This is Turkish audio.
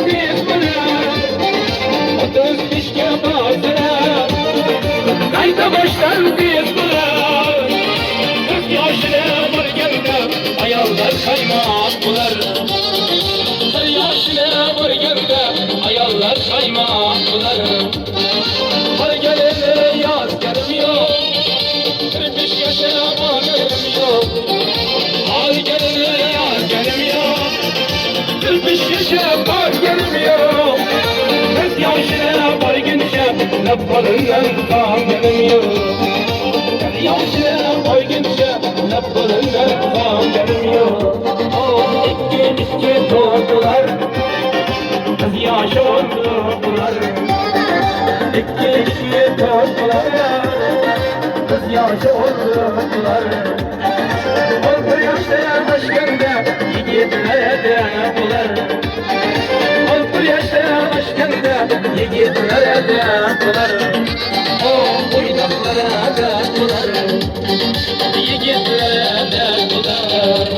biz bular, 35'ke basılar. Kayda baştan biz bular, 40 yaşına varganda ayollar kaymak bular. 40 yaşına varganda ayollar kaymak bular. Har gelene yaz gelmiyor, 45 yaşına varganda yok. Har gelene yaz gelmiyor, 45 yaşına var gelmiyor. 40 yaşına vargınca laflarından tam gelmiyor. 40 yaşına vargınca laflarından tam gelmiyor. İki doğdular, kız yaşı oldular. İki doğdular, kız yaşı oldular. 10 yaşta aşkında yiğitler de bular. 10 yaşta aşkında yiğitler de bular. O oynaklara da bular, yiğitler de bular.